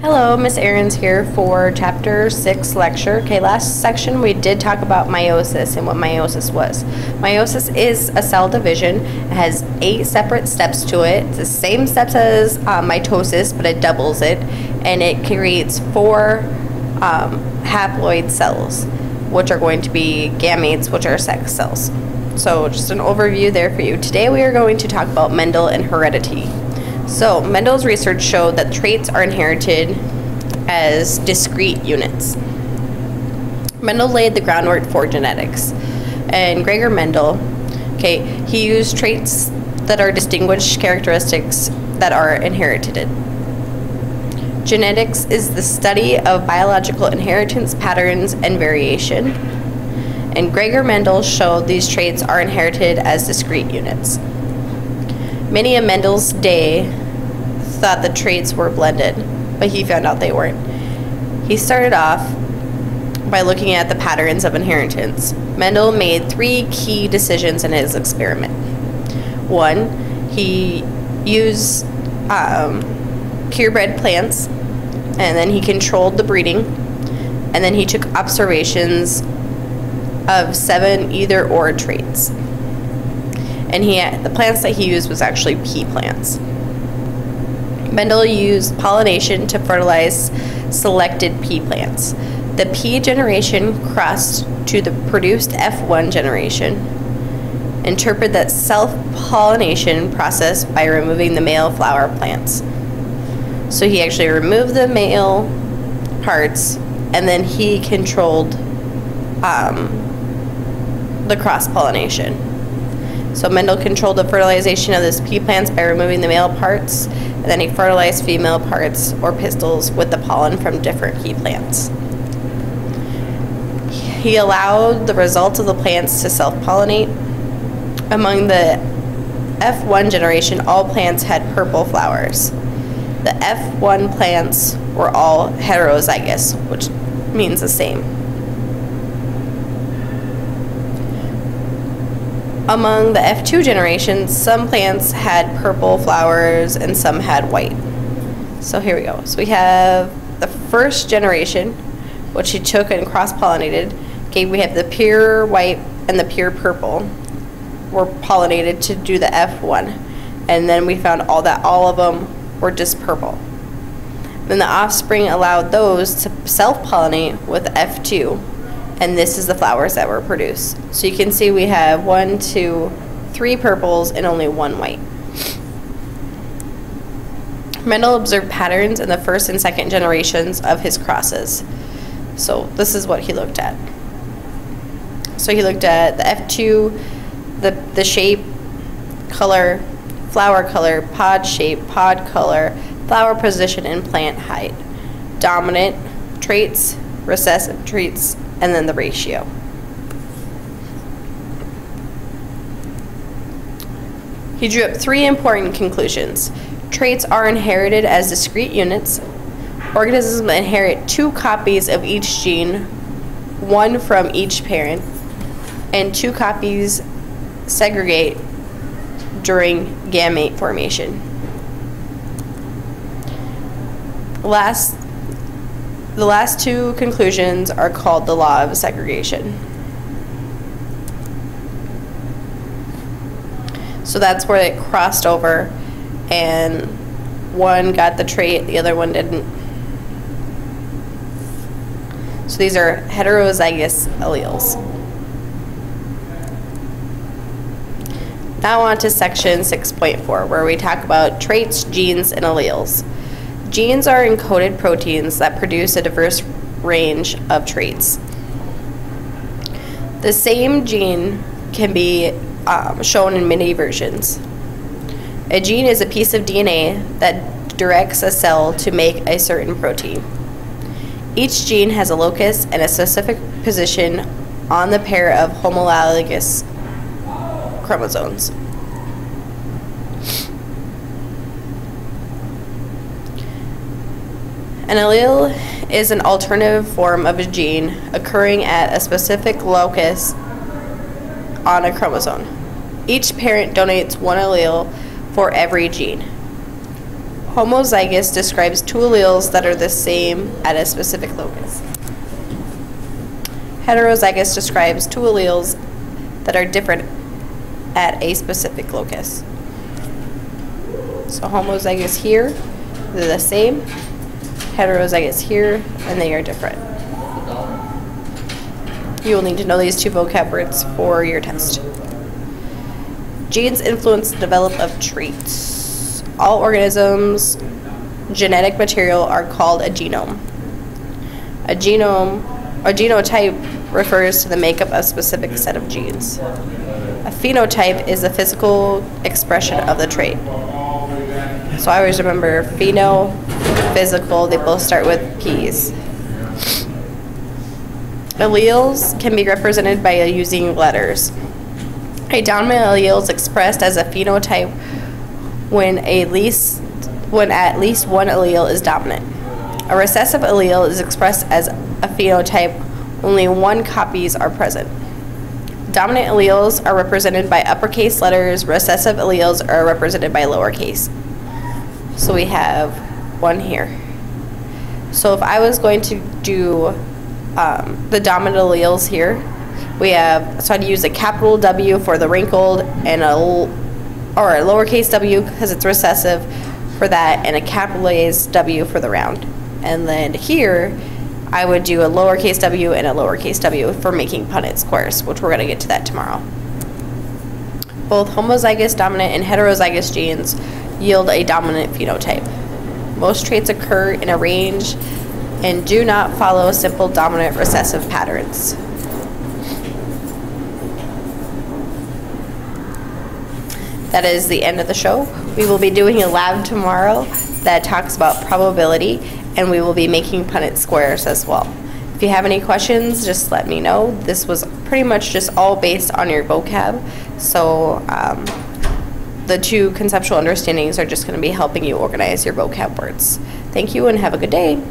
Hello, Miss Aarons here for Chapter 6 lecture. Okay, last section we did talk about meiosis and what meiosis was. Meiosis is a cell division. It has 8 separate steps to it. It's the same steps as mitosis, but it doubles it. And it creates 4 haploid cells, which are going to be gametes, which are sex cells. So just an overview there for you. Today we are going to talk about Mendel and heredity. So, Mendel's research showed that traits are inherited as discrete units. Mendel laid the groundwork for genetics. And Gregor Mendel, he used traits that are distinguished characteristics that are inherited. Genetics is the study of biological inheritance patterns and variation. And Gregor Mendel showed these traits are inherited as discrete units. Many of Mendel's day thought the traits were blended, but he found out they weren't. He started off by looking at the patterns of inheritance. Mendel made 3 key decisions in his experiment. 1, he used purebred plants, and then he controlled the breeding, and then he took observations of 7 either-or traits. And the plants that he used was actually pea plants. Mendel used pollination to fertilize selected pea plants. The pea generation crossed to the produced F1 generation. Interpret that self-pollination process by removing the male flower plants. So he actually removed the male parts, and then he controlled the cross-pollination. So Mendel controlled the fertilization of these pea plants by removing the male parts, and then he fertilized female parts or pistils with the pollen from different pea plants. He allowed the results of the plants to self-pollinate. Among the F1 generation, all plants had purple flowers. The F1 plants were all heterozygous, which means the same. Among the F2 generation, some plants had purple flowers and some had white. So here we go. So we have the first generation, which he took and cross-pollinated. We have the pure white and the pure purple were pollinated to do the F1. And then we found all of them were just purple. Then the offspring allowed those to self-pollinate with F2. And this is the flowers that were produced. So you can see we have 1, 2, 3 purples and only 1 white. Mendel observed patterns in the first and second generations of his crosses. So this is what he looked at. So he looked at the F2, the shape, color, flower color, pod shape, pod color, flower position, and plant height. Dominant traits, recessive traits, and then the ratio. He drew up 3 important conclusions. Traits are inherited as discrete units. Organisms inherit 2 copies of each gene, 1 from each parent, and 2 copies segregate during gamete formation. The last 2 conclusions are called the law of segregation. So that's where it crossed over and one got the trait, the other one didn't. So these are heterozygous alleles. Now on to section 6.4, where we talk about traits, genes, and alleles. Genes are encoded proteins that produce a diverse range of traits. The same gene can be shown in many versions. A gene is a piece of DNA that directs a cell to make a certain protein. Each gene has a locus and a specific position on the pair of homologous chromosomes. An allele is an alternative form of a gene occurring at a specific locus on a chromosome. Each parent donates 1 allele for every gene. Homozygous describes two alleles that are the same at a specific locus. Heterozygous describes two alleles that are different at a specific locus. So homozygous here, they're the same. Heterozygous here, and they are different. You will need to know these two vocab words for your test. Genes influence the development of traits. All organisms' genetic material are called a genome. A genotype refers to the makeup of a specific set of genes. A phenotype is the physical expression of the trait. So I always remember pheno, physical, they both start with P's. Alleles can be represented by using letters. A dominant allele is expressed as a phenotype when at least one allele is dominant. A recessive allele is expressed as a phenotype only one copies are present. Dominant alleles are represented by uppercase letters. Recessive alleles are represented by lowercase. So we have one here. So if I was going to do the dominant alleles here, so I'd use a capital W for the wrinkled and a lowercase w because it's recessive for that, and a capitalized W for the round. And then here I would do a lowercase w and a lowercase w for making Punnett squares, which we're going to get to that tomorrow. Both homozygous dominant and heterozygous genes yield a dominant phenotype. Most traits occur in a range and do not follow simple dominant recessive patterns. That is the end of the show. We will be doing a lab tomorrow that talks about probability, and we will be making Punnett squares as well. If you have any questions, just let me know. This was pretty much just all based on your vocab. So the two conceptual understandings are just going to be helping you organize your vocab words. Thank you and have a good day.